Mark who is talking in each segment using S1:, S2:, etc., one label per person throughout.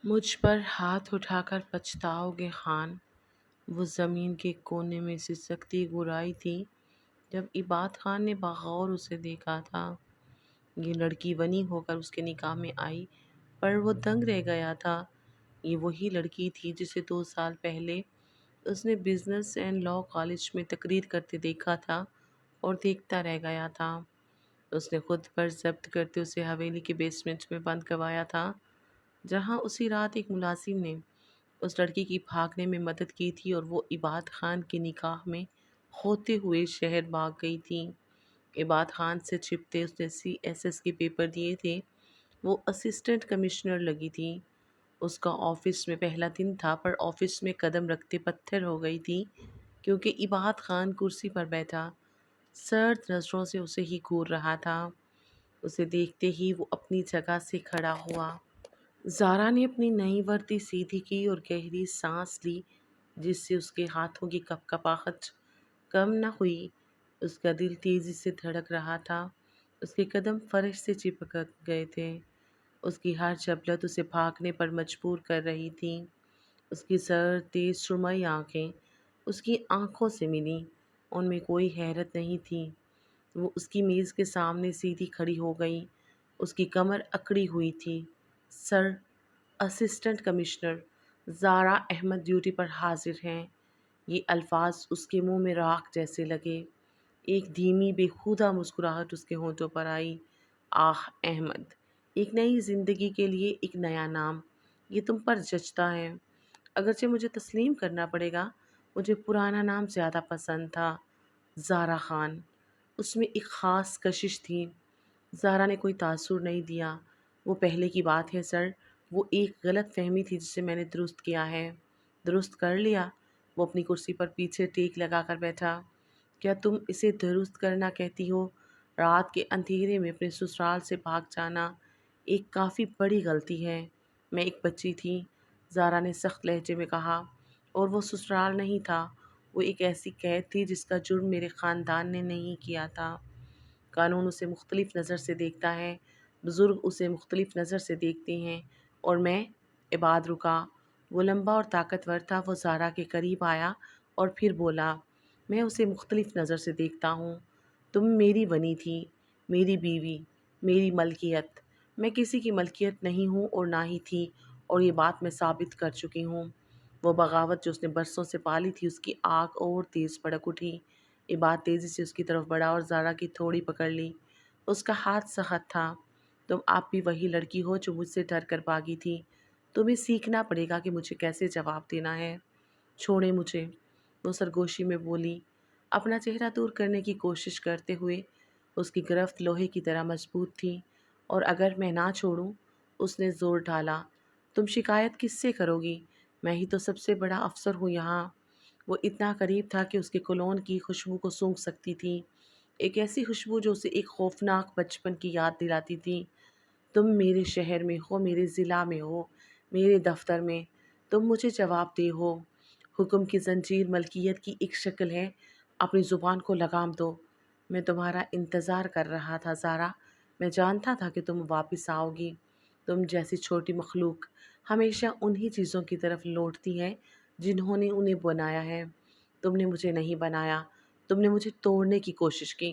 S1: مجھ پر ہاتھ اٹھا کر پچھتاؤ گے خان، وہ زمین کے کونے میں سسکتی گرائی تھی جب عباد خان نے بغور اسے دیکھا تھا۔ یہ لڑکی بنی ہو کر اس کے نکاح میں آئی پر وہ دنگ رہ گیا تھا۔ یہ وہی لڑکی تھی جسے 2 سال پہلے اس نے بزنس اینڈ لاء کالج میں تقریر کرتے دیکھا تھا اور دیکھتا رہ گیا تھا۔ اس نے خود پر ضبط کرتے اسے حویلی کے بیسمنٹ میں بند کروایا تھا، جہاں اسی رات ایک ملازم نے اس لڑکی کی بھاگنے میں مدد کی تھی اور وہ عباد خان کے نکاح میں ہوتے ہوئے شہر بھاگ گئی تھی۔ عباد خان سے چھپتے اس نے CSS کے پیپر دیے تھے۔ وہ اسسٹنٹ کمشنر لگی تھی۔ اس کا آفس میں پہلا دن تھا پر آفس میں قدم رکھتے پتھر ہو گئی تھی کیونکہ عباد خان کرسی پر بیٹھا سرد نظروں سے اسے ہی گھور رہا تھا۔ اسے دیکھتے ہی وہ اپنی جگہ سے کھڑا ہوا۔ زارا نے اپنی نئی وردی سیدھی کی اور گہری سانس لی جس سے اس کے ہاتھوں کی کپکپاہٹ کم نہ ہوئی۔ اس کا دل تیزی سے دھڑک رہا تھا۔ اس کے قدم فرش سے چپک گئے تھے۔ اس کی ہر چپلت اسے بھاگنے پر مجبور کر رہی تھی۔ اس کی سرد تیز سرمئی آنکھیں اس کی آنکھوں سے ملیں۔ ان میں کوئی حیرت نہیں تھی۔ وہ اس کی میز کے سامنے سیدھی کھڑی ہو گئی۔ اس کی کمر اکڑی ہوئی تھی۔ سر، اسسٹنٹ کمشنر زارا احمد ڈیوٹی پر حاضر ہیں۔ یہ الفاظ اس کے منہ میں راکھ جیسے لگے۔ ایک دھیمی بےہودہ مسکراہٹ اس کے ہونٹوں پر آئی۔ آہ احمد، ایک نئی زندگی کے لیے ایک نیا نام، یہ تم پر جچتا ہے۔ اگرچہ مجھے تسلیم کرنا پڑے گا، مجھے پرانا نام زیادہ پسند تھا، زارا خان۔ اس میں ایک خاص کشش تھی۔ زارا نے کوئی تاثر نہیں دیا۔ وہ پہلے کی بات ہے سر، وہ ایک غلط فہمی تھی جسے میں نے درست کیا ہے۔ درست کر لیا؟ وہ اپنی کرسی پر پیچھے ٹیک لگا کر بیٹھا۔ کیا تم اسے درست کرنا کہتی ہو؟ رات کے اندھیرے میں اپنے سسرال سے بھاگ جانا ایک کافی بڑی غلطی ہے۔ میں ایک بچی تھی، زارا نے سخت لہجے میں کہا، اور وہ سسرال نہیں تھا، وہ ایک ایسی قید تھی جس کا جرم میرے خاندان نے نہیں کیا تھا۔ قانون اسے مختلف نظر سے دیکھتا ہے، بزرگ اسے مختلف نظر سے دیکھتے ہیں، اور میں۔ عباد رکا۔ وہ لمبا اور طاقتور تھا۔ وہ زارا کے قریب آیا اور پھر بولا، میں اسے مختلف نظر سے دیکھتا ہوں۔ تم میری بنی تھی، میری بیوی، میری ملکیت۔ میں کسی کی ملکیت نہیں ہوں اور نہ ہی تھی، اور یہ بات میں ثابت کر چکی ہوں۔ وہ بغاوت جو اس نے برسوں سے پالی تھی اس کی آگ اور تیز بھڑک اٹھی۔ عباد تیزی سے اس کی طرف بڑھا اور زارا کی تھوڑی پکڑ لی۔ اس کا ہاتھ سخت تھا۔ تم آپ بھی وہی لڑکی ہو جو مجھ سے ڈر کر بھاگی تھی۔ تمہیں سیکھنا پڑے گا کہ مجھے کیسے جواب دینا ہے۔ چھوڑیں مجھے، وہ سرگوشی میں بولی، اپنا چہرہ دور کرنے کی کوشش کرتے ہوئے۔ اس کی گرفت لوہے کی طرح مضبوط تھی۔ اور اگر میں نہ چھوڑوں، اس نے زور ڈالا، تم شکایت کس سے کرو گی؟ میں ہی تو سب سے بڑا افسر ہوں یہاں۔ وہ اتنا قریب تھا کہ اس کے کولون کی خوشبو کو سونگھ سکتی تھی، ایک ایسی خوشبو جو اسے ایک خوفناک بچپن کی یاد دلاتی تھی۔ تم میرے شہر میں ہو، میرے ضلع میں ہو، میرے دفتر میں، تم مجھے جواب دہ ہو۔ حکم کی زنجیر ملکیت کی ایک شکل ہے، اپنی زبان کو لگام دو۔ میں تمہارا انتظار کر رہا تھا زارا، میں جانتا تھا کہ تم واپس آؤ گی۔ تم جیسی چھوٹی مخلوق ہمیشہ انہی چیزوں کی طرف لوٹتی ہے جنہوں نے انہیں بنایا ہے۔ تم نے مجھے نہیں بنایا، تم نے مجھے توڑنے کی کوشش کی،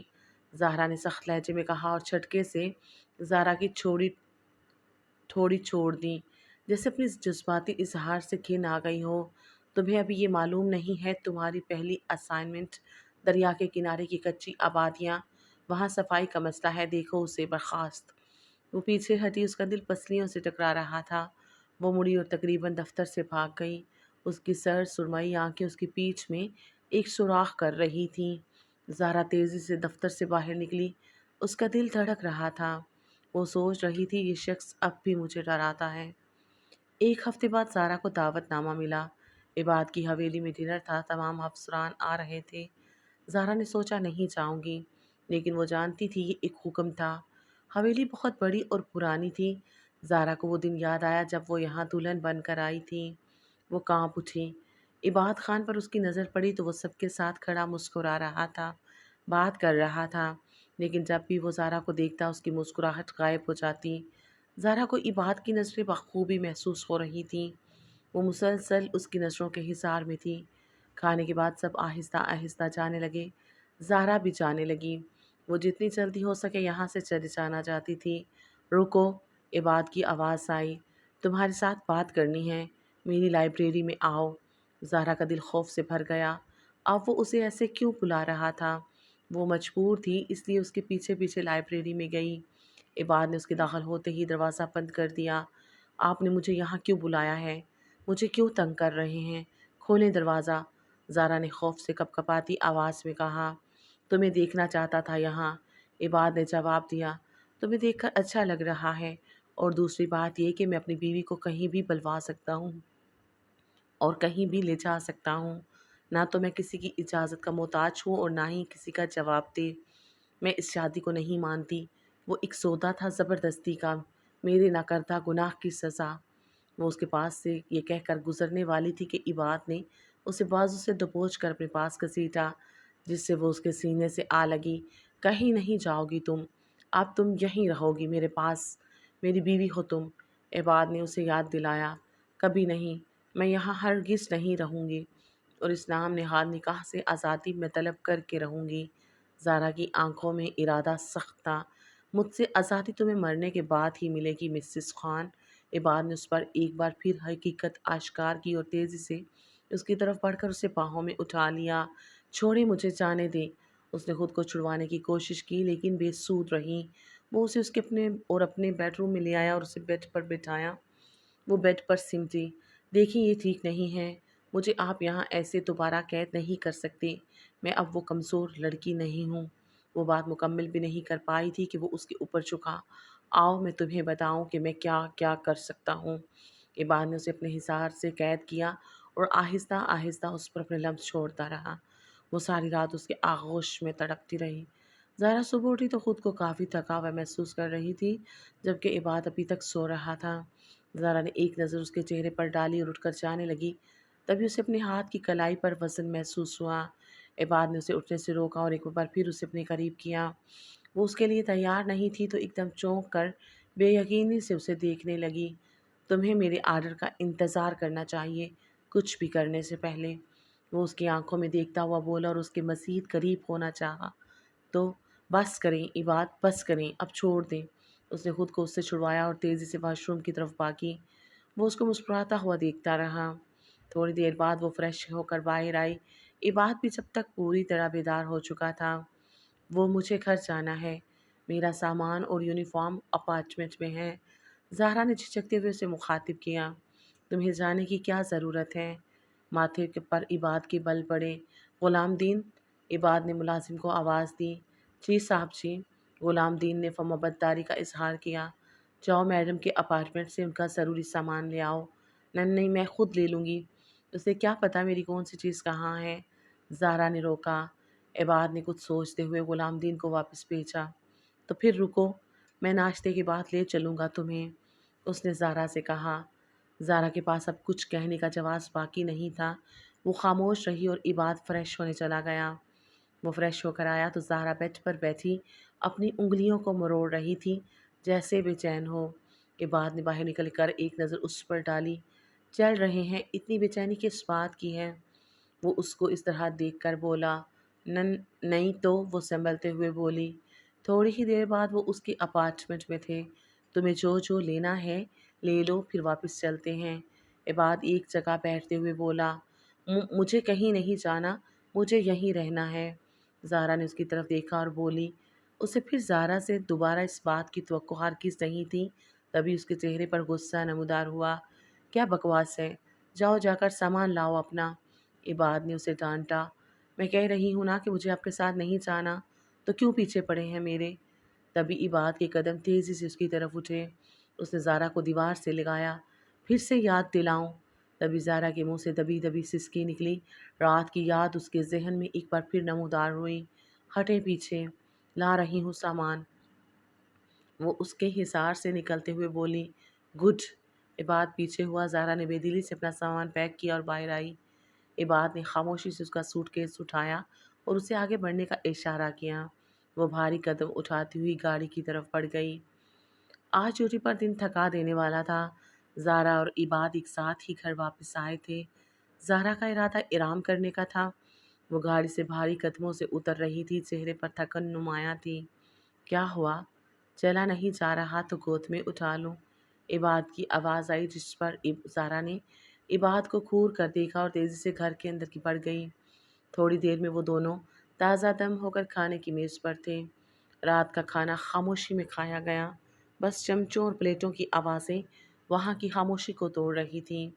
S1: زہرا نے سخت لہجے میں کہا اور جھٹکے سے زارا کی تھوڑی چھوڑ دی، جیسے اپنی جذباتی اظہار سے گھن آ گئی ہو۔ تمہیں ابھی یہ معلوم نہیں ہے، تمہاری پہلی اسائنمنٹ دریا کے کنارے کی کچی آبادیاں، وہاں صفائی کا مسئلہ ہے، دیکھو اسے۔ برخاست۔ وہ پیچھے ہٹی، اس کا دل پسلیوں سے ٹکرا رہا تھا۔ وہ مڑی اور تقریباً دفتر سے بھاگ گئی۔ اس کی سرد سرمئی آنکھیں اس کی پیٹھ میں ایک سوراخ کر رہی تھیں۔ زارا تیزی سے دفتر سے باہر نکلی۔ اس کا دل دھڑک رہا تھا۔ وہ سوچ رہی تھی، یہ شخص اب بھی مجھے ڈراتا ہے۔ 1 ہفتے بعد زارا کو دعوت نامہ ملا۔ عباد کی حویلی میں ڈنر تھا، تمام افسران آ رہے تھے۔ زارا نے سوچا نہیں جاؤں گی، لیکن وہ جانتی تھی یہ ایک حکم تھا۔ حویلی بہت بڑی اور پرانی تھی۔ زارا کو وہ دن یاد آیا جب وہ یہاں دلہن بن کر آئی تھی۔ وہ کانپ اٹھی۔ عباد خان پر اس کی نظر پڑی تو وہ سب کے ساتھ کھڑا مسکرا رہا تھا، بات کر رہا تھا، لیکن جب بھی وہ زارا کو دیکھتا اس کی مسکراہٹ غائب ہو جاتی۔ زہرا کو عباد کی نظریں بخوبی محسوس ہو رہی تھیں۔ وہ مسلسل اس کی نظروں کے حصار میں تھی۔ کھانے کے بعد سب آہستہ آہستہ جانے لگے۔ زہرا بھی جانے لگی۔ وہ جتنی جلدی ہو سکے یہاں سے چلی جانا چاہتی تھی۔ رکو، عباد کی آواز آئی، تمہارے ساتھ بات کرنی ہے، میری لائبریری میں آؤ۔ زہرا کا دل خوف سے بھر گیا۔ اب وہ اسے ایسے کیوں بلا رہا تھا؟ وہ مجبور تھی، اس لیے اس کے پیچھے پیچھے لائبریری میں گئی۔ عباد نے اس کے داخل ہوتے ہی دروازہ بند کر دیا۔ آپ نے مجھے یہاں کیوں بلایا ہے؟ مجھے کیوں تنگ کر رہے ہیں؟ کھولیں دروازہ۔ زارا نے خوف سے کپ کپاتی آواز میں کہا۔ تمہیں دیکھنا چاہتا تھا یہاں، عباد نے جواب دیا۔ تمہیں دیکھ کر اچھا لگ رہا ہے، اور دوسری بات یہ کہ میں اپنی بیوی کو کہیں بھی بلوا سکتا ہوں اور کہیں بھی لے جا سکتا ہوں۔ نہ تو میں کسی کی اجازت کا محتاج ہوں اور نہ ہی کسی کا جواب دے۔ میں اس شادی کو نہیں مانتی۔ وہ ایک سودا تھا زبردستی کا، میرے نہ کردہ گناہ کی سزا۔ وہ اس کے پاس سے یہ کہہ کر گزرنے والی تھی کہ عباد نے اسے بازو سے دبوچ کر اپنے پاس گھسیٹا، جس سے وہ اس کے سینے سے آ لگی۔ کہیں نہیں جاؤ گی تم، اب تم یہیں رہو گی میرے پاس، میری بیوی ہو تم۔ عباد نے اسے یاد دلایا۔ کبھی نہیں، میں یہاں ہرگز نہیں رہوں گی، اور اس نام نہاد نکاح سے آزادی میں طلب کر کے رہوں گی۔ زارا کی آنکھوں میں ارادہ سخت تھا۔ مجھ سے آزادی تمہیں مرنے کے بعد ہی ملے گی مسز خان۔ عباد نے اس پر ایک بار پھر حقیقت آشکار کی اور تیزی سے اس کی طرف بڑھ کر اسے باہوں میں اٹھا لیا۔ چھوڑے، مجھے جانے دیں۔ اس نے خود کو چھڑوانے کی کوشش کی لیکن بے سود رہی۔ وہ اسے اس کے اپنے بیڈ روم میں لے آیا اور اسے بیڈ پر بٹھایا۔ وہ بیڈ پر سمٹی۔ دیکھیں، یہ ٹھیک نہیں ہے، مجھے آپ یہاں ایسے دوبارہ قید نہیں کر سکتے۔ میں اب وہ کمزور لڑکی نہیں ہوں۔ وہ بات مکمل بھی نہیں کر پائی تھی کہ وہ اس کے اوپر جھکا۔ آؤ میں تمہیں بتاؤں کہ میں کیا کیا کر سکتا ہوں۔ عباد نے اسے اپنے حصار سے قید کیا اور آہستہ آہستہ اس پر اپنے لمس چھوڑتا رہا۔ وہ ساری رات اس کے آغوش میں تڑپتی رہی۔ زہرا صبح اٹھی تو خود کو کافی تھکا ہوا محسوس کر رہی تھی، جبکہ عباد ابھی تک سو رہا تھا۔ زہرا نے ایک نظر اس کے چہرے پر ڈالی اور اٹھ کر جانے لگی۔ تبھی اسے اپنے ہاتھ کی کلائی پر وزن محسوس ہوا۔ عباد نے اسے اٹھنے سے روکا اور ایک بار پھر اسے اپنے قریب کیا۔ وہ اس کے لیے تیار نہیں تھی تو ایک دم چونک کر بے یقینی سے اسے دیکھنے لگی۔ تمہیں میرے آرڈر کا انتظار کرنا چاہیے، کچھ بھی کرنے سے پہلے، وہ اس کی آنکھوں میں دیکھتا ہوا بولا اور اس کے مزید قریب ہونا چاہا۔ تو بس کریں عباد، بس کریں، اب چھوڑ دیں۔ اس نے خود کو اس سے چھڑوایا اور تیزی سے واش روم کی طرف بھاگی۔ وہ اس کو مسکراتا ہوا دیکھتا رہا۔ تھوڑی دیر بعد وہ فریش ہو کر باہر آئی۔ عباد بھی جب تک پوری طرح بیدار ہو چکا تھا۔ وہ مجھے گھر جانا ہے، میرا سامان اور یونیفارم اپارٹمنٹ میں ہے۔ زہرا نے جھجکتے ہوئے اسے مخاطب کیا۔ تمہیں جانے کی کیا ضرورت ہے؟ ماتھے پر عباد کے بل پڑے۔ غلام دین، عباد نے ملازم کو آواز دی۔ جی صاحب جی، غلام دین نے مبتداری کا اظہار کیا۔ جاؤ میڈم کے اپارٹمنٹ سے ان کا ضروری سامان لے آؤ۔ نہیں، میں خود لے لوں گی، اسے کیا پتہ میری کون سی چیز کہاں ہے؟ زہرا نے روکا۔ عباد نے کچھ سوچتے ہوئے غلام دین کو واپس بھیجا۔ تو پھر رکو، میں ناشتے کے بعد لے چلوں گا تمہیں، اس نے زہرا سے کہا۔ زہرا کے پاس اب کچھ کہنے کا جواز باقی نہیں تھا۔ وہ خاموش رہی اور عباد فریش ہونے چلا گیا۔ وہ فریش ہو کر آیا تو زہرا بیڈ پر بیٹھی اپنی انگلیوں کو مروڑ رہی تھی، جیسے بے چین ہو۔ عباد نے باہر نکل کر ایک نظر اس پر ڈالی۔ چل رہے ہیں، اتنی بے چینی کس بات کی ہے؟ وہ اس کو اس طرح دیکھ کر بولا۔ نہیں تو، وہ سنبھلتے ہوئے بولی۔ تھوڑی ہی دیر بعد وہ اس کے اپارٹمنٹ میں تھے۔ تمہیں جو جو لینا ہے لے لو، پھر واپس چلتے ہیں۔ عباد ایک جگہ بیٹھتے ہوئے بولا۔ مجھے کہیں نہیں جانا، مجھے یہیں رہنا ہے۔ زہرا نے اس کی طرف دیکھا اور بولی۔ اسے پھر زہرا سے دوبارہ اس بات کی توقع ہرگز نہیں تھی۔ تبھی اس کے چہرے پر غصہ نمودار ہوا۔ کیا بکواس ہے، جاؤ جا کر سامان لاؤ اپنا، عباد نے اسے ڈانٹا۔ میں کہہ رہی ہوں نا کہ مجھے آپ کے ساتھ نہیں جانا، تو کیوں پیچھے پڑے ہیں میرے؟ تبھی عباد کے قدم تیزی سے اس کی طرف اٹھے۔ اس نے زہرا کو دیوار سے لگایا۔ پھر سے یاد دلاؤں؟ تبھی زہرا کے منہ سے دبی دبی سسکی نکلی۔ رات کی یاد اس کے ذہن میں ایک بار پھر نمودار ہوئی۔ ہٹیں پیچھے، لا رہی ہوں سامان، وہ اس کے حصار سے نکلتے ہوئے بولی۔ گڈ۔ عباد پیچھے ہوا۔ زہرا نے بے دلی سے اپنا سامان پیک کیا اور باہر آئی۔ عباد نے خاموشی سے اس کا سوٹ کیس اٹھایا اور اسے آگے بڑھنے کا اشارہ کیا۔ وہ بھاری قدم اٹھاتی ہوئی گاڑی کی طرف بڑھ گئی۔ آج ڈیوٹی پر دن تھکا دینے والا تھا۔ زارا اور عباد ایک ساتھ ہی گھر واپس آئے تھے۔ زارا کا ارادہ آرام کرنے کا تھا۔ وہ گاڑی سے بھاری قدموں سے اتر رہی تھی، چہرے پر تھکن نمایاں تھی۔ کیا ہوا؟ چلا نہیں جا رہا تو گود میں اٹھا لوں۔ عباد کی آواز آئی، جس پر زارا نے عباد کو گھور کر دیکھا اور تیزی سے گھر کے اندر کی بڑھ گئی۔ تھوڑی دیر میں وہ دونوں تازہ دم ہو کر کھانے کی میز پر تھے۔ رات کا کھانا خاموشی میں کھایا گیا، بس چمچوں اور پلیٹوں کی آوازیں وہاں کی خاموشی کو توڑ رہی تھیں۔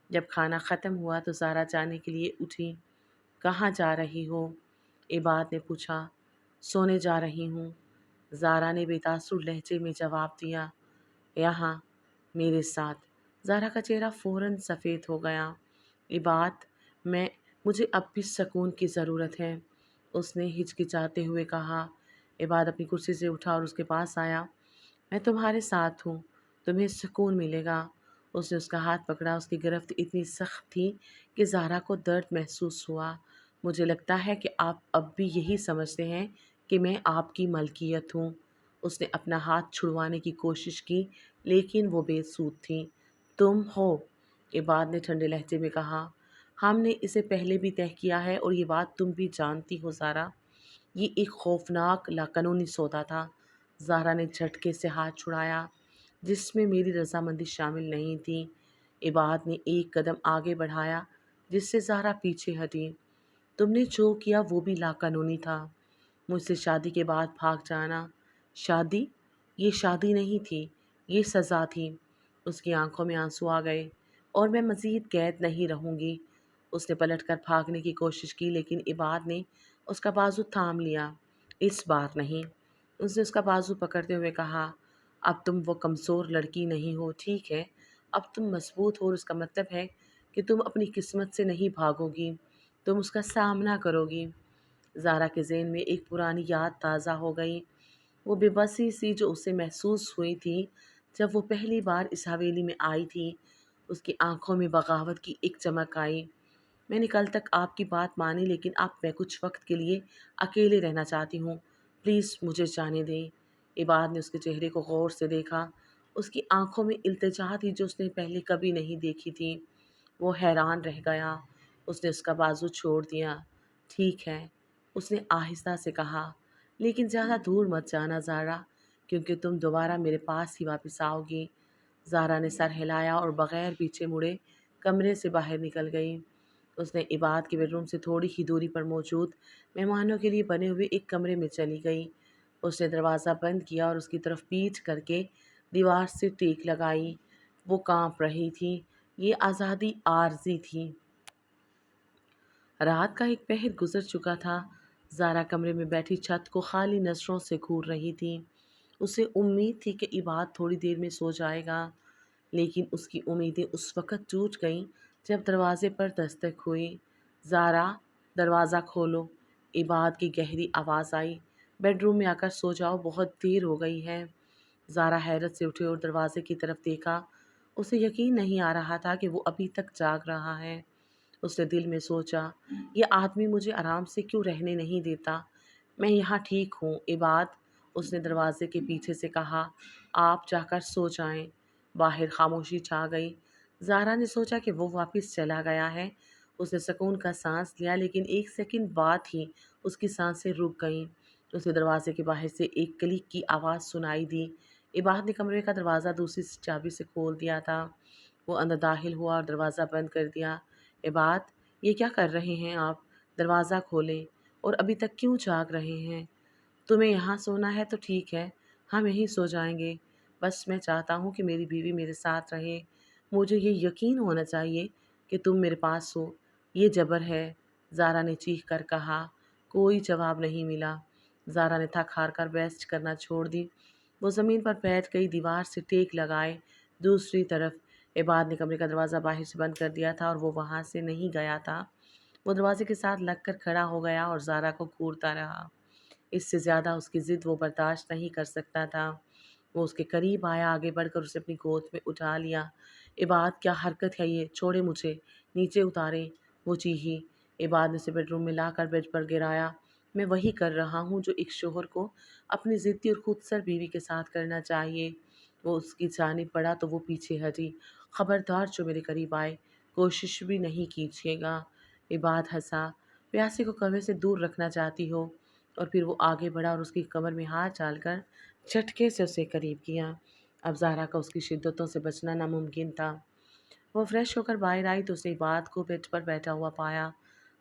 S1: جب کھانا ختم ہوا تو زارا جانے کے لیے اٹھی۔ کہاں جا رہی ہو؟ عباد نے پوچھا۔ سونے جا رہی ہوں، زارا نے بے تاثر لہجے میں جواب دیا۔ یہاں میرے ساتھ؟ زارا کا چہرہ فوراً سفید ہو گیا۔ عباد، مجھے اب بھی سکون کی ضرورت ہے، اس نے ہچکچاتے ہوئے کہا۔ عباد اپنی کرسی سے اٹھا اور اس کے پاس آیا۔ میں تمہارے ساتھ ہوں، تمہیں سکون ملے گا۔ اس نے اس کا ہاتھ پکڑا۔ اس کی گرفت اتنی سخت تھی کہ زارا کو درد محسوس ہوا۔ مجھے لگتا ہے کہ آپ اب بھی یہی سمجھتے ہیں کہ میں آپ کی ملکیت ہوں۔ اس نے اپنا ہاتھ چھڑوانے کی کوشش کی لیکن وہ بے سود تھی۔ تم ہو، عباد نے ٹھنڈے لہجے میں کہا۔ ہم نے اسے پہلے بھی طے کیا ہے اور یہ بات تم بھی جانتی ہو زارا۔ یہ ایک خوفناک لاقانونی سودا تھا۔ زارا نے جھٹکے سے ہاتھ چھڑایا، جس میں میری رضامندی شامل نہیں تھی۔ عباد نے ایک قدم آگے بڑھایا، جس سے زارا پیچھے ہٹی۔ تم نے جو کیا وہ بھی لاقانونی تھا، مجھ سے شادی کے بعد بھاگ جانا۔ شادی؟ یہ شادی نہیں تھی، یہ سزا تھی۔ اس کی آنکھوں میں آنسو آ گئے۔ اور میں مزید قید نہیں رہوں گی۔ اس نے پلٹ کر بھاگنے کی کوشش کی لیکن عباد نے اس کا بازو تھام لیا۔ اس بار نہیں، اس نے اس کا بازو پکڑتے ہوئے کہا۔ اب تم وہ کمزور لڑکی نہیں ہو، ٹھیک ہے؟ اب تم مضبوط ہو اور اس کا مطلب ہے کہ تم اپنی قسمت سے نہیں بھاگو گی، تم اس کا سامنا کرو گی۔ زارا کے ذہن میں ایک پرانی یاد تازہ ہو گئی، وہ بے بسی سی جو اسے محسوس ہوئی تھی جب وہ پہلی بار اس حویلی میں آئی تھی۔ اس کی آنکھوں میں بغاوت کی ایک چمک آئی۔ میں نے کل تک آپ کی بات مانی لیکن اب میں کچھ وقت کے لیے اکیلے رہنا چاہتی ہوں، پلیز مجھے جانے دیں۔ عباد نے اس کے چہرے کو غور سے دیکھا۔ اس کی آنکھوں میں التجا تھی جو اس نے پہلے کبھی نہیں دیکھی تھی۔ وہ حیران رہ گیا۔ اس نے اس کا بازو چھوڑ دیا۔ ٹھیک ہے، اس نے آہستہ سے کہا، لیکن زیادہ دور مت جانا زارا، کیونکہ تم دوبارہ میرے پاس ہی واپس آؤ گی۔ زارا نے سر ہلایا اور بغیر پیچھے مڑے کمرے سے باہر نکل گئی۔ اس نے عباد کے بیڈ روم سے تھوڑی ہی دوری پر موجود مہمانوں کے لیے بنے ہوئے ایک کمرے میں چلی گئی۔ اس نے دروازہ بند کیا اور اس کی طرف پیٹھ کر کے دیوار سے ٹیک لگائی۔ وہ کانپ رہی تھی۔ یہ آزادی عارضی تھی۔ رات کا ایک پہر گزر چکا تھا۔ زارا کمرے میں بیٹھی چھت کو خالی نظروں سے گھور رہی تھی۔ اسے امید تھی کہ عباد تھوڑی دیر میں سو جائے گا، لیکن اس کی امیدیں اس وقت ٹوٹ گئیں جب دروازے پر دستک ہوئی۔ زارا، دروازہ کھولو، عباد کی گہری آواز آئی۔ بیڈ روم میں آ کر سو جاؤ، بہت دیر ہو گئی ہے۔ زارا حیرت سے اٹھی اور دروازے کی طرف دیکھا۔ اسے یقین نہیں آ رہا تھا کہ وہ ابھی تک جاگ رہا ہے۔ اس نے دل میں سوچا، یہ آدمی مجھے آرام سے کیوں رہنے نہیں دیتا؟ میں یہاں ٹھیک ہوں عباد، اس نے دروازے کے پیچھے سے کہا۔ آپ جا کر سو جائیں۔ باہر خاموشی چھا گئی۔ زارا نے سوچا کہ وہ واپس چلا گیا ہے۔ اس نے سکون کا سانس لیا لیکن ایک سیکنڈ بعد ہی اس کی سانسیں رک گئیں۔ اسے دروازے کے باہر سے ایک کلک کی آواز سنائی دی۔ عباد نے کمرے کا دروازہ دوسری چابی سے کھول دیا تھا۔ وہ اندر داخل ہوا اور دروازہ بند کر دیا۔ عباد، یہ کیا کر رہے ہیں آپ؟ دروازہ کھولیں، اور ابھی تک کیوں جاگ رہے ہیں؟ تمہیں یہاں سونا ہے تو ٹھیک ہے، ہم یہیں سو جائیں گے۔ بس میں چاہتا ہوں کہ میری بیوی میرے ساتھ رہے۔ مجھے یہ یقین ہونا چاہیے کہ تم میرے پاس ہو۔ یہ جبر ہے، زارا نے چیخ کر کہا۔ کوئی جواب نہیں ملا۔ زارا نے تھک ہار کر ریسٹ کرنا چھوڑ دی۔ وہ زمین پر بیٹھ گئی، دیوار سے ٹیک لگائے۔ دوسری طرف عباد نے کمرے کا دروازہ باہر سے بند کر دیا تھا اور وہ وہاں سے نہیں گیا تھا۔ وہ دروازے کے ساتھ لگ کر کھڑا ہو گیا اور زارا کو گھورتا رہا۔ اس سے زیادہ اس کی ضد وہ برداشت نہیں کر سکتا تھا۔ وہ اس کے قریب آیا، آگے بڑھ کر اسے اپنی گود میں اٹھا لیا۔ عباد، کیا حرکت ہے یہ؟ چھوڑے مجھے، نیچے اتارے، وہ چیخی۔ عباد نے اسے بیڈ روم میں لا کر بیڈ پر گرایا۔ میں وہی کر رہا ہوں جو ایک شوہر کو اپنی ضدی اور خود سر بیوی کے ساتھ کرنا چاہیے۔ وہ اس کی جانب پڑا تو وہ پیچھے ہٹی۔ خبردار جو میرے قریب آئے، کوشش بھی نہیں کیجیے گا۔ عباد ہنسا۔ پیاسی کو کنویں سے دور رکھنا چاہتی ہو؟ اور پھر وہ آگے بڑھا اور اس کی کمر میں ہاتھ ڈال کر جھٹکے سے اسے قریب کیا۔ اب زہرا کا اس کی شدتوں سے بچنا ناممکن تھا۔ وہ فریش ہو کر باہر آئی تو اس نے عباد کو بیڈ پر بیٹھا ہوا پایا۔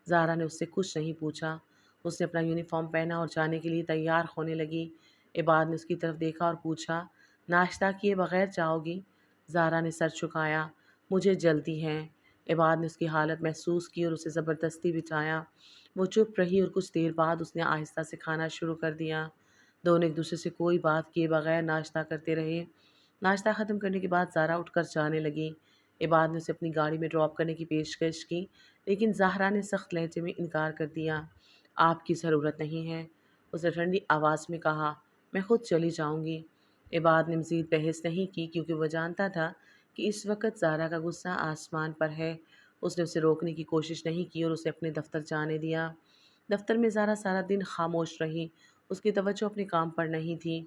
S1: زہرا نے اس سے کچھ نہیں پوچھا۔ اس نے اپنا یونیفارم پہنا اور جانے کے لیے تیار ہونے لگی۔ عباد نے اس کی طرف دیکھا اور پوچھا، ناشتہ کیے بغیر جاؤ گی؟ زہرا نے سر جھکایا، مجھے جلدی ہے۔ عباد نے اس کی حالت محسوس کی اور اسے زبردستی بٹھایا۔ وہ چپ رہی اور کچھ دیر بعد اس نے آہستہ سے کھانا شروع کر دیا۔ دونوں ایک دوسرے سے کوئی بات کیے بغیر ناشتہ کرتے رہے۔ ناشتہ ختم کرنے کے بعد زہرا اٹھ کر جانے لگی۔ عباد نے اسے اپنی گاڑی میں ڈراپ کرنے کی پیشکش کی، لیکن زہرا نے سخت لہجے میں انکار کر دیا۔ آپ کی ضرورت نہیں ہے، اس نے ٹھنڈی آواز میں کہا، میں خود چلی جاؤں گی۔ عباد نے مزید بحث نہیں کی کیونکہ وہ جانتا تھا کہ اس وقت زہرا کا غصہ آسمان پر ہے۔ اس نے اسے روکنے کی کوشش نہیں کی اور اسے اپنے دفتر جانے دیا۔ دفتر میں زہرا سارا دن خاموش رہی۔ اس کی توجہ اپنے کام پر نہیں تھی۔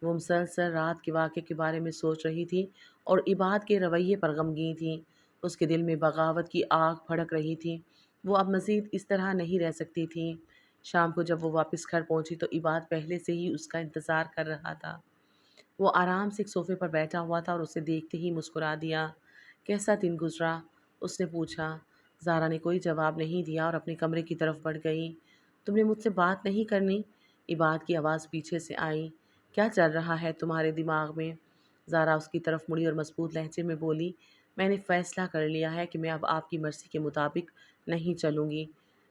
S1: وہ مسلسل رات کے واقعے کے بارے میں سوچ رہی تھی اور عباد کے رویے پر غمگین تھی۔ اس کے دل میں بغاوت کی آگ بھڑک رہی تھی۔ وہ اب مزید اس طرح نہیں رہ سکتی تھی۔ شام کو جب وہ واپس گھر پہنچی تو عباد پہلے سے ہی اس کا انتظار کر رہا تھا۔ وہ آرام سے ایک صوفے پر بیٹھا ہوا تھا اور اسے دیکھتے ہی مسکرا دیا۔ کیسا دن گزرا؟ اس نے پوچھا۔ زہرا نے کوئی جواب نہیں دیا اور اپنے کمرے کی طرف بڑھ گئی۔ تم نے مجھ سے بات نہیں کرنی؟ عباد کی آواز پیچھے سے آئی۔ کیا چل رہا ہے تمہارے دماغ میں؟ زہرا اس کی طرف مڑی اور مضبوط لہجے میں بولی، میں نے فیصلہ کر لیا ہے کہ میں اب آپ کی مرضی کے مطابق نہیں چلوں گی۔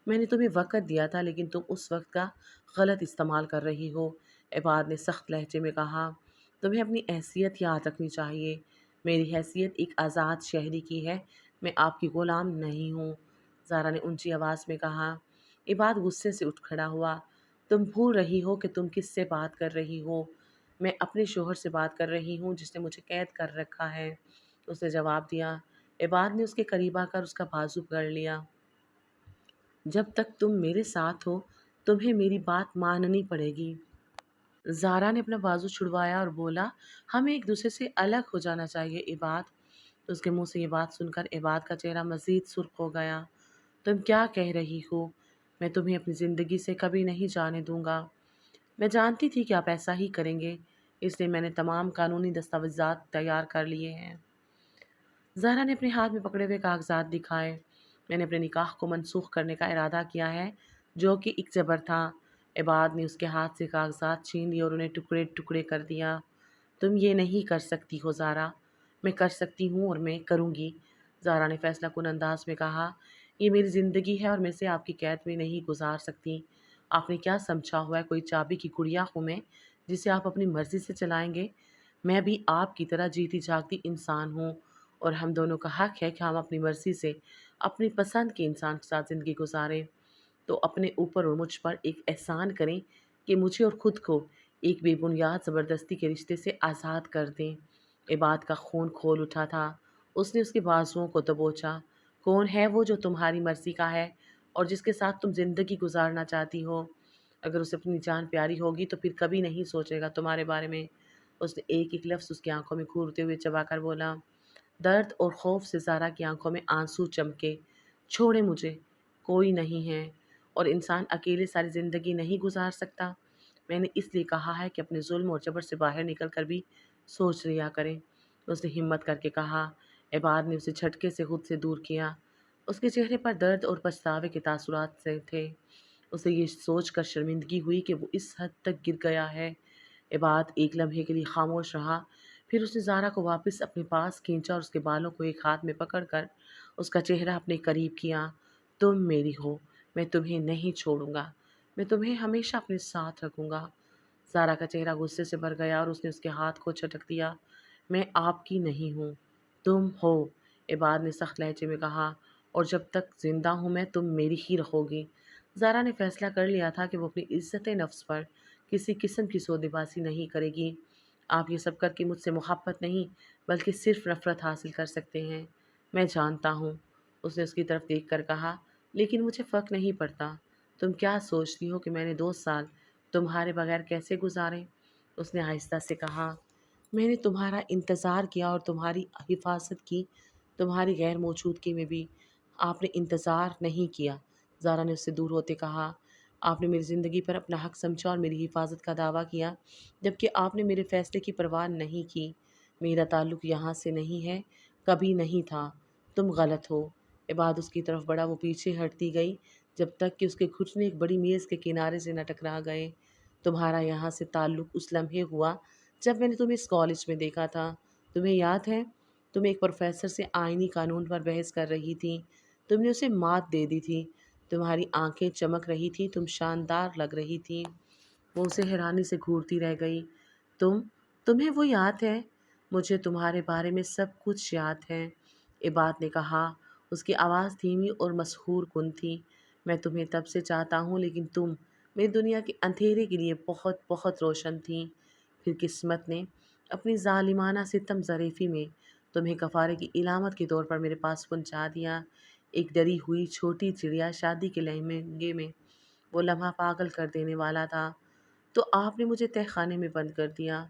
S1: میں نے تمہیں وقت دیا تھا لیکن تم اس وقت کا غلط استعمال کر رہی ہو۔ عباد نے سخت لہجے میں کہا، تمہیں اپنی حیثیت یاد رکھنی چاہیے۔ میری حیثیت ایک آزاد شہری کی ہے، میں آپ کی غلام نہیں ہوں۔ زہرا نے اونچی آواز میں کہا۔ عباد غصے سے اٹھ کھڑا ہوا۔ تم بھول رہی ہو کہ تم کس سے بات کر رہی ہو۔ میں اپنے شوہر سے بات کر رہی ہوں جس نے مجھے قید کر رکھا ہے، اس نے جواب دیا۔ عباد نے اس کے قریب آ کر اس کا بازو پکڑ لیا۔ جب تک تم میرے ساتھ ہو تمہیں میری بات ماننی پڑے گی۔ زہرا نے اپنا بازو چھڑوایا اور بولا، ہمیں ایک دوسرے سے الگ ہو جانا چاہیے عباد۔ اس کے منہ سے یہ بات سن کر عباد کا چہرہ مزید سرخ ہو گیا۔ تم کیا کہہ رہی ہو؟ میں تمہیں اپنی زندگی سے کبھی نہیں جانے دوں گا۔ میں جانتی تھی کہ آپ ایسا ہی کریں گے، اس لیے میں نے تمام قانونی دستاویزات تیار کر لیے ہیں۔ زہرا نے اپنے ہاتھ میں پکڑے ہوئے کاغذات دکھائے۔ میں نے اپنے نکاح کو منسوخ کرنے کا ارادہ کیا ہے، جو کہ ایک جبر تھا۔ عباد نے اس کے ہاتھ سے کاغذات چھین لیے اور انہیں ٹکڑے ٹکڑے کر دیا۔ تم یہ نہیں کر سکتی ہو زہرا۔ میں کر سکتی ہوں اور میں کروں گی، زہرا نے فیصلہ کن انداز میں کہا۔ یہ میری زندگی ہے اور میں اسے آپ کی قید میں نہیں گزار سکتی۔ آپ نے کیا سمجھا ہوا ہے کوئی چابی کی گڑیا ہوں میں جسے آپ اپنی مرضی سے چلائیں گے؟ میں بھی آپ کی طرح جیتی جاگتی انسان ہوں اور ہم دونوں کا حق ہے کہ ہم اپنی مرضی سے اپنی پسند کے انسان کے ساتھ زندگی گزاریں۔ تو اپنے اوپر اور مجھ پر ایک احسان کریں کہ مجھے اور خود کو ایک بے بنیاد زبردستی کے رشتے سے آزاد کر دیں۔ عباد کا خون کھول اٹھا تھا۔ اس نے اس کے بازوؤں کو دبوچا۔ کون ہے وہ جو تمہاری مرضی کا ہے اور جس کے ساتھ تم زندگی گزارنا چاہتی ہو؟ اگر اسے اپنی جان پیاری ہوگی تو پھر کبھی نہیں سوچے گا تمہارے بارے میں۔ اس نے ایک ایک لفظ اس کی آنکھوں میں گھورتے ہوئے چبا کر بولا۔ درد اور خوف سے زہرا کی آنکھوں میں آنسو چمکے۔ چھوڑے مجھے، کوئی نہیں ہے اور انسان اکیلے ساری زندگی نہیں گزار سکتا۔ میں نے اس لیے کہا ہے کہ اپنے ظلم اور جبر سے باہر نکل کر بھی سوچ لیا کریں، اس نے ہمت کر کے کہا۔ عباد نے اسے جھٹکے سے خود سے دور کیا۔ اس کے چہرے پر درد اور پچھتاوے کے تاثرات سے تھے۔ اسے یہ سوچ کر شرمندگی ہوئی کہ وہ اس حد تک گر گیا ہے۔ عباد ایک لمحے کے لیے خاموش رہا، پھر اس نے زہرا کو واپس اپنے پاس کھینچا اور اس کے بالوں کو ایک ہاتھ میں پکڑ کر اس کا چہرہ اپنے قریب کیا۔ تم میری ہو، میں تمہیں نہیں چھوڑوں گا، میں تمہیں ہمیشہ اپنے ساتھ رکھوں گا۔ زہرا کا چہرہ غصے سے بھر گیا اور اس نے اس کے ہاتھ کو جھٹک دیا۔ میں آپ کی نہیں ہوں، تم ہو، عباد نے سخت لہجے میں کہا، اور جب تک زندہ ہوں میں تم میری ہی رہو گی۔ زہرا نے فیصلہ کر لیا تھا کہ وہ اپنی عزت نفس پر کسی قسم کی سودے بازی نہیں کرے گی۔ آپ یہ سب کر کے مجھ سے محبت نہیں بلکہ صرف نفرت حاصل کر سکتے ہیں، میں جانتا ہوں، اس نے اس کی طرف دیکھ کر کہا، لیکن مجھے فرق نہیں پڑتا۔ تم کیا سوچتی ہو کہ میں نے 2 سال تمہارے بغیر کیسے گزارے؟ اس نے آہستہ سے کہا۔ میں نے تمہارا انتظار کیا اور تمہاری حفاظت کی، تمہاری غیر موجودگی میں بھی آپ نے انتظار نہیں کیا۔ زارا نے اس سے دور ہوتے کہا، آپ نے میری زندگی پر اپنا حق سمجھا اور میری حفاظت کا دعویٰ کیا، جبکہ آپ نے میرے فیصلے کی پرواہ نہیں کی۔ میرا تعلق یہاں سے نہیں ہے، کبھی نہیں تھا، تم غلط ہو۔ عباد اس کی طرف بڑھا، وہ پیچھے ہٹتی گئی جب تک کہ اس کے گھٹنے ایک بڑی میز کے کنارے سے نہ ٹکرا گئے۔ تمہارا یہاں سے تعلق اس لمحے ہوا جب میں نے تمہیں اس کالج میں دیکھا تھا، تمہیں یاد ہے؟ تم ایک پروفیسر سے آئینی قانون پر بحث کر رہی تھی، تم نے اسے مات دے دی تھی، تمہاری آنکھیں چمک رہی تھیں، تم شاندار لگ رہی تھی۔ وہ اسے حیرانی سے گھورتی رہ گئی۔ تم تمہیں وہ یاد ہے؟ مجھے تمہارے بارے میں سب کچھ یاد ہے، عباد نے کہا۔ اس کی آواز دھیمی اور مسحور کن تھی۔ میں تمہیں تب سے چاہتا ہوں، لیکن تم میری دنیا کے اندھیرے کے لیے بہت بہت روشن تھی۔ پھر قسمت نے اپنی ظالمانہ ستم ظریفی میں تمہیں کفارے کی علامت کے طور پر میرے پاس پہنچا دیا۔ ایک ڈری ہوئی چھوٹی چڑیا شادی کے لہنگے میں، وہ لمحہ پاگل کر دینے والا تھا، تو آپ نے مجھے تہہ خانے میں بند کر دیا۔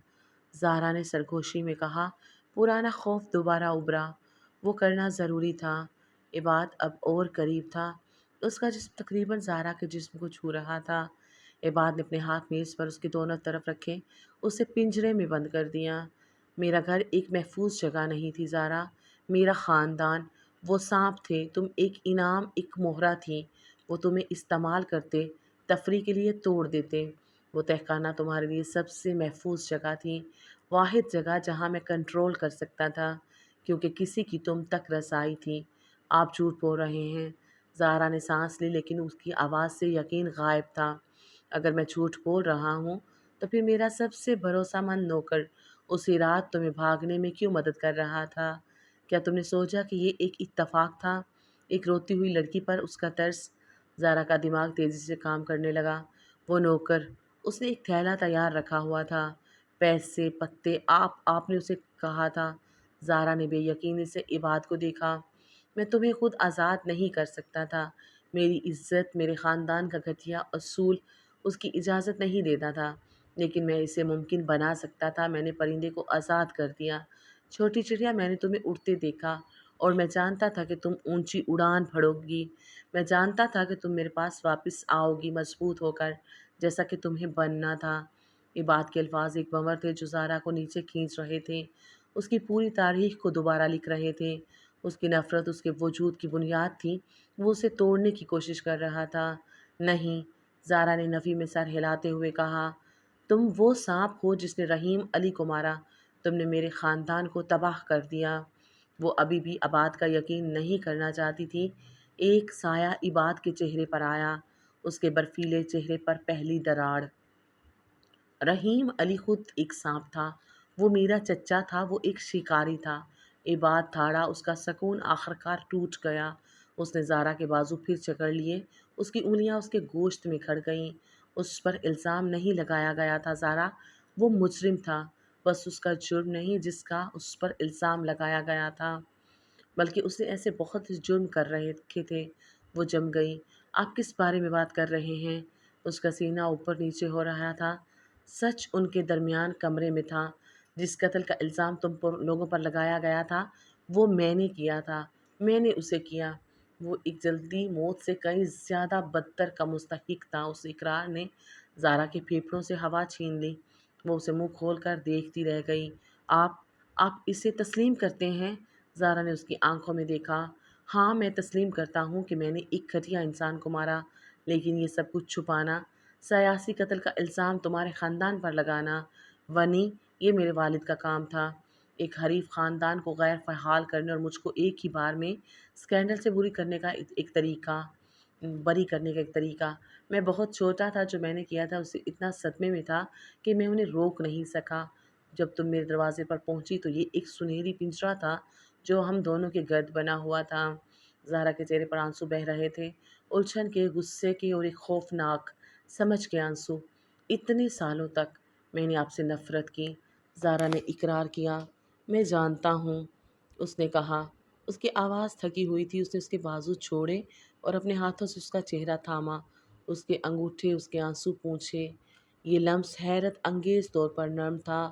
S1: زارا نے سرگوشی میں کہا، پرانا خوف دوبارہ ابھرا، وہ کرنا ضروری تھا۔ عباد اب اور قریب تھا، اس کا جسم تقریباً زارا کے جسم کو چھو رہا تھا۔ عباد نے اپنے ہاتھ میز پر اس کے دونوں طرف رکھے، اسے پنجرے میں بند کر دیا۔ میرا گھر ایک محفوظ جگہ نہیں تھی زارا، میرا خاندان، وہ سانپ تھے، تم ایک انعام، ایک مہرہ تھی، وہ تمہیں استعمال کرتے، تفریح کے لیے توڑ دیتے۔ وہ تہخانہ تمہارے لیے سب سے محفوظ جگہ تھی، واحد جگہ جہاں میں کنٹرول کر سکتا تھا، کیونکہ کسی کی تم تک رسائی تھی۔ آپ جھوٹ بول رہے ہیں۔ زارا نے سانس لی، لیکن اس کی آواز سے یقین غائب تھا۔ اگر میں جھوٹ بول رہا ہوں تو پھر میرا سب سے بھروسہ مند نوکر اسی رات تمہیں بھاگنے میں کیوں مدد کر رہا تھا؟ کیا تم نے سوچا کہ یہ ایک اتفاق تھا؟ ایک روتی ہوئی لڑکی پر اس کا ترس۔ زارا کا دماغ تیزی سے کام کرنے لگا۔ وہ نوکر، اس نے ایک تھیلا تیار رکھا ہوا تھا، پیسے، پتے، آپ نے اسے کہا تھا۔ زارا نے بے یقینی سے عباد کو دیکھا۔ میں تمہیں خود آزاد نہیں کر سکتا تھا، میری عزت، میرے خاندان کا گھٹیا اصول اس کی اجازت نہیں دیتا تھا، لیکن میں اسے ممکن بنا سکتا تھا۔ میں نے پرندے کو آزاد کر دیا۔ چھوٹی چڑیا، میں نے تمہیں اڑتے دیکھا اور میں جانتا تھا کہ تم اونچی اڑان بھرو گی۔ میں جانتا تھا کہ تم میرے پاس واپس آؤ گی مضبوط ہو کر، جیسا کہ تمہیں بننا تھا۔ عباد کے الفاظ ایک بھنور تھے جو زارا کو نیچے کھینچ رہے تھے، اس کی پوری تاریخ کو دوبارہ لکھ رہے تھے۔ اس کی نفرت اس کے وجود کی بنیاد تھی، وہ اسے توڑنے کی کوشش کر رہا تھا۔ نہیں، زارا نے نفی میں سر ہلاتے ہوئے کہا، تم وہ سانپ ہو جس نے رحیم علی کو مارا، تم نے میرے خاندان کو تباہ کر دیا۔ وہ ابھی بھی عباد کا یقین نہیں کرنا چاہتی تھی۔ ایک سایہ عباد کے چہرے پر آیا، اس کے برفیلے چہرے پر پہلی دراڑ۔ رحیم علی خود ایک سانپ تھا، وہ میرا چچا تھا، وہ ایک شکاری تھا۔ عباد تھاڑا، اس کا سکون آخرکار ٹوٹ گیا۔ اس نے زارا کے بازو پھر جکڑ لیے، اس کی انگلیاں اس کے گوشت میں کھڑ گئیں۔ اس پر الزام نہیں لگایا گیا تھا زارا، وہ مجرم تھا، بس اس کا جرم نہیں جس کا اس پر الزام لگایا گیا تھا، بلکہ اس نے ایسے بہت سے جرم کر رکھے تھے۔ وہ جم گئی۔ آپ کس بارے میں بات کر رہے ہیں؟ اس کا سینہ اوپر نیچے ہو رہا تھا۔ سچ ان کے درمیان کمرے میں تھا۔ جس قتل کا الزام تم پر لوگوں پر لگایا گیا تھا، وہ میں نے کیا تھا، میں نے اسے کیا۔ وہ ایک جلدی موت سے کئی زیادہ بدتر کا مستحق تھا۔ اس اقرار نے زارا کے پھیپھڑوں سے ہوا چھین لی۔ وہ اسے منہ کھول کر دیکھتی رہ گئی۔ آپ آپ اسے تسلیم کرتے ہیں؟ زارا نے اس کی آنکھوں میں دیکھا۔ ہاں، میں تسلیم کرتا ہوں کہ میں نے ایک گھٹیا انسان کو مارا، لیکن یہ سب کچھ چھپانا، سیاسی قتل کا الزام تمہارے خاندان پر لگانا، ونی، یہ میرے والد کا کام تھا۔ ایک حریف خاندان کو غیر فعال کرنے اور مجھ کو ایک ہی بار میں اسکینڈل سے بری کرنے کا ایک طریقہ۔ میں بہت چھوٹا تھا، جو میں نے کیا تھا اسے اتنا صدمے میں تھا کہ میں انہیں روک نہیں سکا۔ جب تم میرے دروازے پر پہنچی تو یہ ایک سنہری پنجرا تھا جو ہم دونوں کے گرد بنا ہوا تھا۔ زارا کے چہرے پر آنسو بہہ رہے تھے، الجھن کے، غصے کے اور ایک خوفناک سمجھ کے آنسو۔ اتنے سالوں تک میں نے آپ سے نفرت کی، زارا نے اقرار کیا۔ میں جانتا ہوں، اس نے کہا۔ اس کی آواز تھکی ہوئی تھی۔ اس نے اس کے بازو چھوڑے اور اپنے ہاتھوں سے اس کا چہرہ تھاما، اس کے انگوٹھے، اس کے آنسو پونچھے۔ یہ لمس حیرت انگیز طور پر نرم تھا،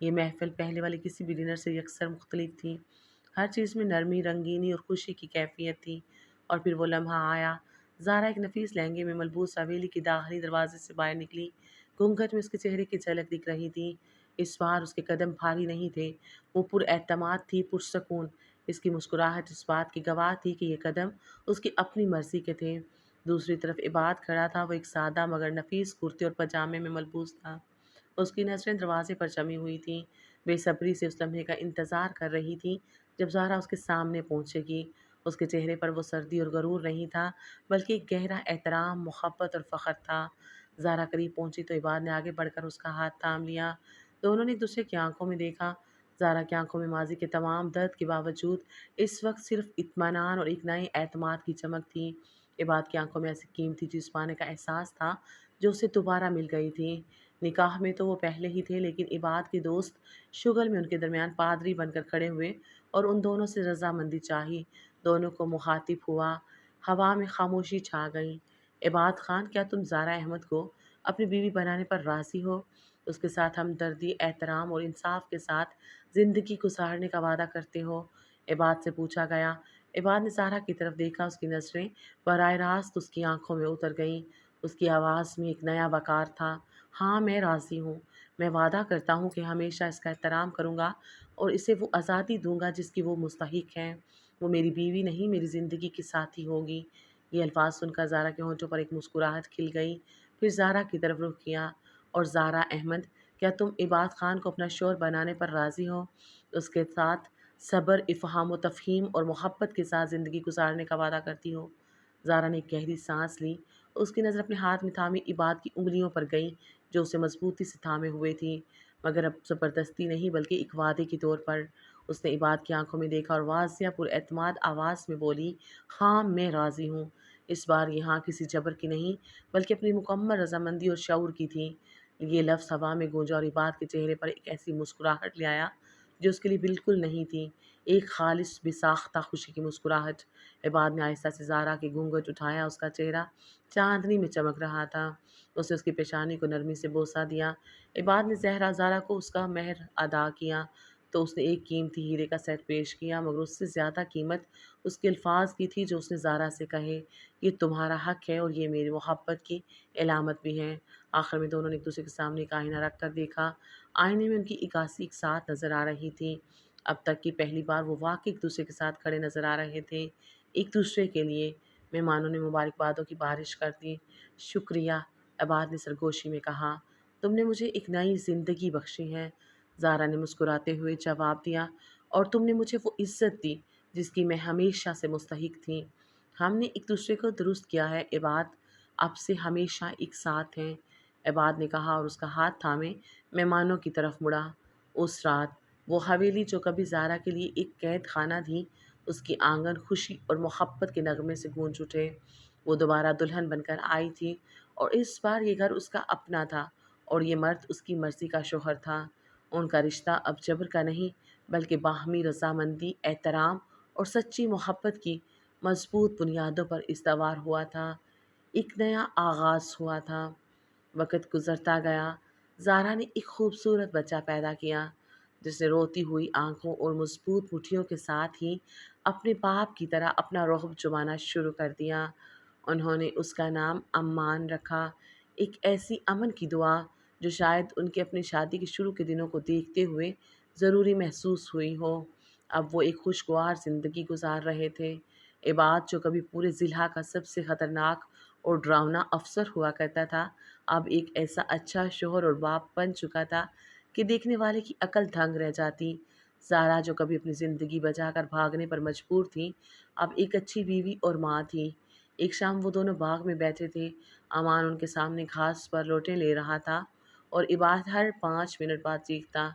S1: یہ محفل پہلے والے کسی بھی ڈنر سے یکسر مختلف تھی۔ ہر چیز میں نرمی، رنگینی اور خوشی کی کیفیت تھی۔ اور پھر وہ لمحہ آیا۔ زارا ایک نفیس لہنگے میں ملبوس حویلی کے داخلی دروازے سے باہر نکلی۔ گھونگھٹ میں اس کے چہرے کی جھلک دکھ رہی تھی۔ اس بار اس کے قدم بھاری نہیں تھے، وہ پر اعتماد تھی، پرسکون۔ اس کی مسکراہٹ اس بات کی گواہ تھی کہ یہ قدم اس کی اپنی مرضی کے تھے۔ دوسری طرف عباد کھڑا تھا، وہ ایک سادہ مگر نفیس کرتے اور پاجامے میں ملبوس تھا۔ اس کی نظریں دروازے پر جمی ہوئی تھیں، بے صبری سے اس لمحے کا انتظار کر رہی تھی جب زہرا اس کے سامنے پہنچے گی۔ اس کے چہرے پر وہ سردی اور غرور نہیں تھا، بلکہ ایک گہرا احترام، محبت اور فخر تھا۔ زہرا قریب پہنچی تو عباد نے آگے بڑھ کر اس کا ہاتھ تھام لیا۔ دونوں نے ایک دوسرے کی آنکھوں میں دیکھا۔ زہرا کی آنکھوں میں ماضی کے تمام درد کے باوجود اس وقت صرف اطمینان اور ایک نئے اعتماد کی چمک تھی۔ عباد کی آنکھوں میں ایسی قیمتی چیز پانے کا احساس تھا جو اسے دوبارہ مل گئی تھی۔ نکاح میں تو وہ پہلے ہی تھے، لیکن عباد کے دوست شغل میں ان کے درمیان پادری بن کر کھڑے ہوئے اور ان دونوں سے رضامندی چاہی۔ دونوں کو مخاطب ہوا۔ ہوا میں خاموشی چھا گئی۔ عباد خان، کیا تم زارا احمد کو اپنی بیوی بنانے پر راضی ہو؟ اس کے ساتھ ہمدردی، احترام اور انصاف کے ساتھ زندگی گزارنے کا وعدہ کرتے ہو؟ عباد سے پوچھا گیا۔ عباد نے زہرا کی طرف دیکھا، اس کی نظریں براہ راست اس کی آنکھوں میں اتر گئیں۔ اس کی آواز میں ایک نیا وقار تھا۔ ہاں، میں راضی ہوں۔ میں وعدہ کرتا ہوں کہ ہمیشہ اس کا احترام کروں گا اور اسے وہ آزادی دوں گا جس کی وہ مستحق ہے۔ وہ میری بیوی نہیں، میری زندگی کی ساتھی ہوگی۔ یہ الفاظ سن کر زارا کے ہونٹوں پر ایک مسکراہٹ کھل گئی۔ پھر زارا کی طرف رخ کیا۔ اور زارا احمد، کیا تم عباد خان کو اپنا شوہر بنانے پر راضی ہو؟ اس کے ساتھ صبر، افہام و تفہیم اور محبت کے ساتھ زندگی گزارنے کا وعدہ کرتی ہو؟ زارا نے ایک گہری سانس لی۔ اس کی نظر اپنے ہاتھ میں تھامی عباد کی انگلیوں پر گئی جو اسے مضبوطی سے تھامے ہوئے تھی، مگر اب زبردستی نہیں بلکہ ایک وعدے کے طور پر۔ اس نے عباد کی آنکھوں میں دیکھا اور واضح پر اعتماد آواز میں بولی، ہاں، میں راضی ہوں۔ اس بار یہ ہاں کسی جبر کی نہیں بلکہ اپنی مکمل رضامندی اور شعور کی تھی۔ یہ لفظ ہوا میں گونجا اور عباد کے چہرے پر ایک ایسی مسکراہٹ لے آیا جو اس کے لیے بالکل نہیں تھی، ایک خالص بے ساختہ خوشی کی مسکراہٹ۔ عباد نے آہستہ سے زارا کے گھونگھٹ اٹھایا، اس کا چہرہ چاندنی میں چمک رہا تھا۔ اس نے اس کی پیشانی کو نرمی سے بوسہ دیا۔ عباد نے زارا کو اس کا مہر ادا کیا تو اس نے ایک قیمتی ہیرے کا سیٹ پیش کیا، مگر اس سے زیادہ قیمت اس کے الفاظ کی تھی جو اس نے زارا سے کہے، یہ تمہارا حق ہے اور یہ میری محبت کی علامت بھی ہے۔ آخر میں دونوں نے ایک دوسرے کے سامنے ایک آئینہ رکھ کر دیکھا۔ آئینے میں ان کی عکاسی ایک ساتھ نظر آ رہی تھی۔ اب تک کی پہلی بار وہ واقعی ایک دوسرے کے ساتھ کھڑے نظر آ رہے تھے، ایک دوسرے کے لیے۔ مہمانوں نے مبارکبادوں کی بارش کر دی۔ شکریہ، عباد نے سرگوشی میں کہا۔ تم نے مجھے ایک نئی زندگی بخشی ہے، زارا نے مسکراتے ہوئے جواب دیا، اور تم نے مجھے وہ عزت دی جس کی میں ہمیشہ سے مستحق تھی۔ ہم نے ایک دوسرے کو درست کیا ہے عباد، اب سے ہمیشہ ایک ساتھ ہیں، عباد نے کہا اور اس کا ہاتھ تھامے مہمانوں کی طرف مڑا۔ اس رات وہ حویلی جو کبھی زارا کے لیے ایک قید خانہ تھی، اس کی آنگن خوشی اور محبت کے نغمے سے گونج اٹھے۔ وہ دوبارہ دلہن بن کر آئی تھی اور اس بار یہ گھر اس کا اپنا تھا اور یہ مرد اس کی مرضی کا شوہر تھا۔ ان کا رشتہ اب جبر کا نہیں بلکہ باہمی رضامندی، احترام اور سچی محبت کی مضبوط بنیادوں پر استوار ہوا تھا۔ ایک نیا آغاز ہوا تھا۔ وقت گزرتا گیا۔ زارا نے ایک خوبصورت بچہ پیدا کیا جس نے روتی ہوئی آنکھوں اور مضبوط مٹھیوں کے ساتھ ہی اپنے باپ کی طرح اپنا رعب جمانا شروع کر دیا۔ انہوں نے اس کا نام امان رکھا، ایک ایسی امن کی دعا جو شاید ان کے اپنی شادی کے شروع کے دنوں کو دیکھتے ہوئے ضروری محسوس ہوئی ہو۔ اب وہ ایک خوشگوار زندگی گزار رہے تھے۔ عباد، جو کبھی پورے ضلع کا سب سے خطرناک اور ڈراؤنا افسر ہوا کرتا تھا، اب ایک ایسا اچھا شوہر اور باپ بن چکا تھا کہ دیکھنے والے کی عقل دنگ رہ جاتی۔ زارا، جو کبھی اپنی زندگی بچا کر بھاگنے پر مجبور تھی، اب ایک اچھی بیوی اور ماں تھی۔ ایک شام وہ دونوں باغ میں بیٹھے تھے۔ امان ان کے سامنے گھاس پر لوٹے لے رہا تھا اور عباد ہر 5 منٹ بعد چیختا،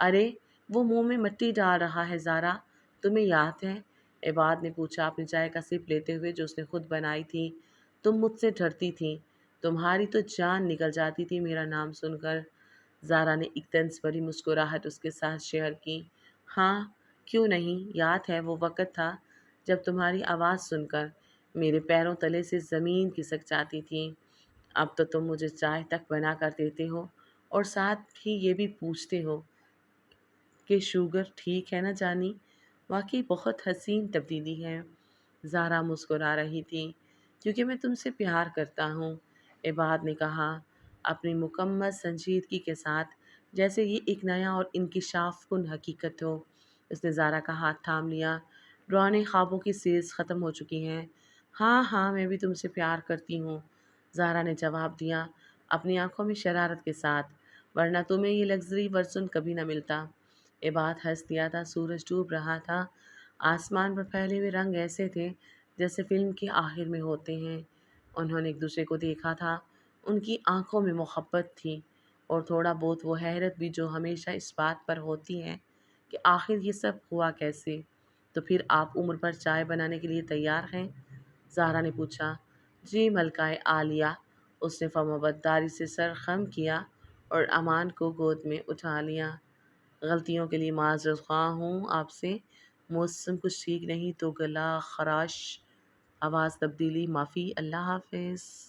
S1: ارے، وہ منہ میں مٹی ڈال رہا ہے زارا، تمہیں یاد ہے؟ عباد نے پوچھا اپنی چائے کا سپ لیتے ہوئے جو اس نے خود بنائی تھی۔ تم مجھ سے ڈرتی تھی، تمہاری تو جان نکل جاتی تھی میرا نام سن کر۔ زارا نے ایک طنز بھری مسکراہٹ اس کے ساتھ شیئر کی۔ ہاں، کیوں نہیں، یاد ہے وہ وقت تھا جب تمہاری آواز سن کر میرے پیروں تلے سے زمین کھسک جاتی تھی۔ اب تو تم مجھے چائے تک بنا کر دیتے ہو اور ساتھ ہی یہ بھی پوچھتے ہو، کہ شوگر ٹھیک ہے نا جانی؟ واقعی بہت حسین تبدیلی ہے۔ زہرا مسکرا رہی تھی۔ کیونکہ میں تم سے پیار کرتا ہوں، عباد نے کہا اپنی مکمل سنجیدگی کے ساتھ، جیسے یہ ایک نیا اور انکشاف کن حقیقت ہو۔ اس نے زارا کا ہاتھ تھام لیا۔ ڈرانے خوابوں کی سیز ختم ہو چکی ہیں۔ ہاں ہاں، میں بھی تم سے پیار کرتی ہوں، زہرا نے جواب دیا اپنی آنکھوں میں شرارت کے ساتھ، ورنہ تمہیں یہ لگژری ورژن کبھی نہ ملتا۔ عباد ہنس دیا تھا۔ سورج ڈوب رہا تھا۔ آسمان پر پھیلے ہوئے رنگ ایسے تھے جیسے فلم کے آخر میں ہوتے ہیں۔ انہوں نے ایک دوسرے کو دیکھا تھا۔ ان کی آنکھوں میں محبت تھی اور تھوڑا بہت وہ حیرت بھی جو ہمیشہ اس بات پر ہوتی ہے کہ آخر یہ سب ہوا کیسے۔ تو پھر آپ عمر پر چائے بنانے کے لیے تیار ہیں؟ زہرا نے پوچھا۔ جی ملکہ عالیہ، اس نے فمبداری سے سر خم کیا اور امان کو گود میں اٹھا لیا۔ غلطیوں کے لیے معذرت خواہ ہوں آپ سے، موسم کچھ ٹھیک نہیں تو گلا خراش، آواز تبدیلی، معافی، اللہ حافظ۔